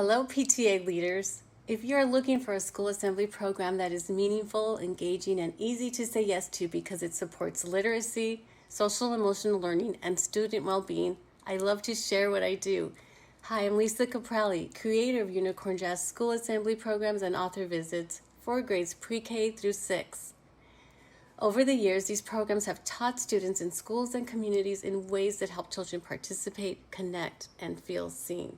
Hello, PTA leaders. If you are looking for a school assembly program that is meaningful, engaging, and easy to say yes to because it supports literacy, social and emotional learning, and student well-being, I love to share what I do. Hi, I'm Lisa Caprelli, creator of Unicorn Jazz School Assembly programs and author visits for grades pre-K through 6. Over the years, these programs have taught students in schools and communities in ways that help children participate, connect, and feel seen.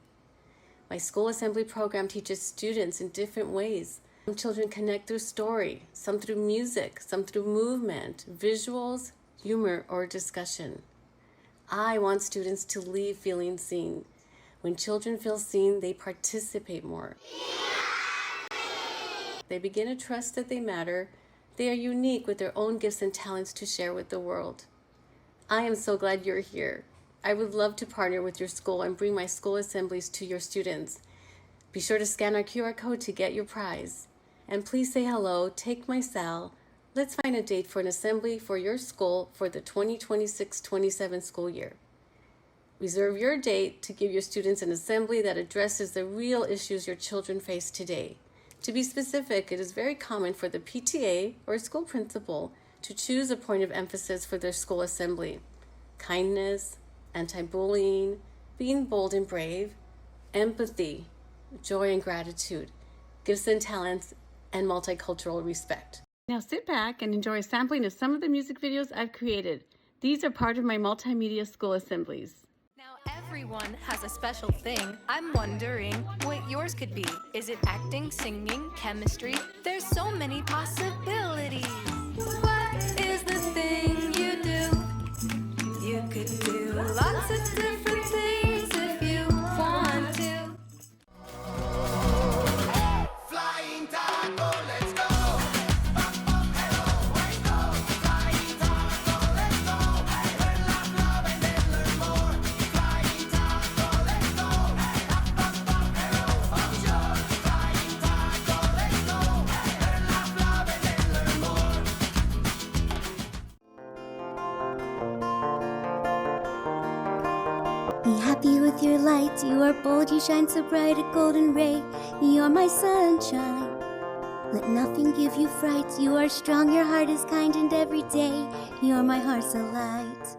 My school assembly program teaches students in different ways. Some children connect through story, some through music, some through movement, visuals, humor, or discussion. I want students to leave feeling seen. When children feel seen, they participate more. They begin to trust that they matter. They are unique with their own gifts and talents to share with the world. I am so glad you're here. I would love to partner with your school and bring my school assemblies to your students. Be sure to scan our QR code to get your prize. And please say hello, take my cell. Let's find a date for an assembly for your school for the 2026-27 school year. Reserve your date to give your students an assembly that addresses the real issues your children face today. To be specific, it is very common for the PTA or school principal to choose a point of emphasis for their school assembly. Kindness, anti-bullying, being bold and brave, empathy, joy and gratitude, gifts and talents, and multicultural respect. Now sit back and enjoy a sampling of some of the music videos I've created. These are part of my multimedia school assemblies. Now everyone has a special thing. I'm wondering what yours could be. Is it acting, singing, chemistry? There's so many possibilities. What is the thing you do? You could do lots of different things if you want to. Flying taco, let's go. Let's go. Flying taco, let's go. Learn, laugh, love, and then learn more. Flying taco, let's go. Bonjour. Flying taco, let's go. Learn, laugh, love, and then learn more. Be happy with your light, you are bold, you shine so bright, a golden ray, you're my sunshine. Let nothing give you fright, you are strong, your heart is kind, and every day, you're my heart's a light.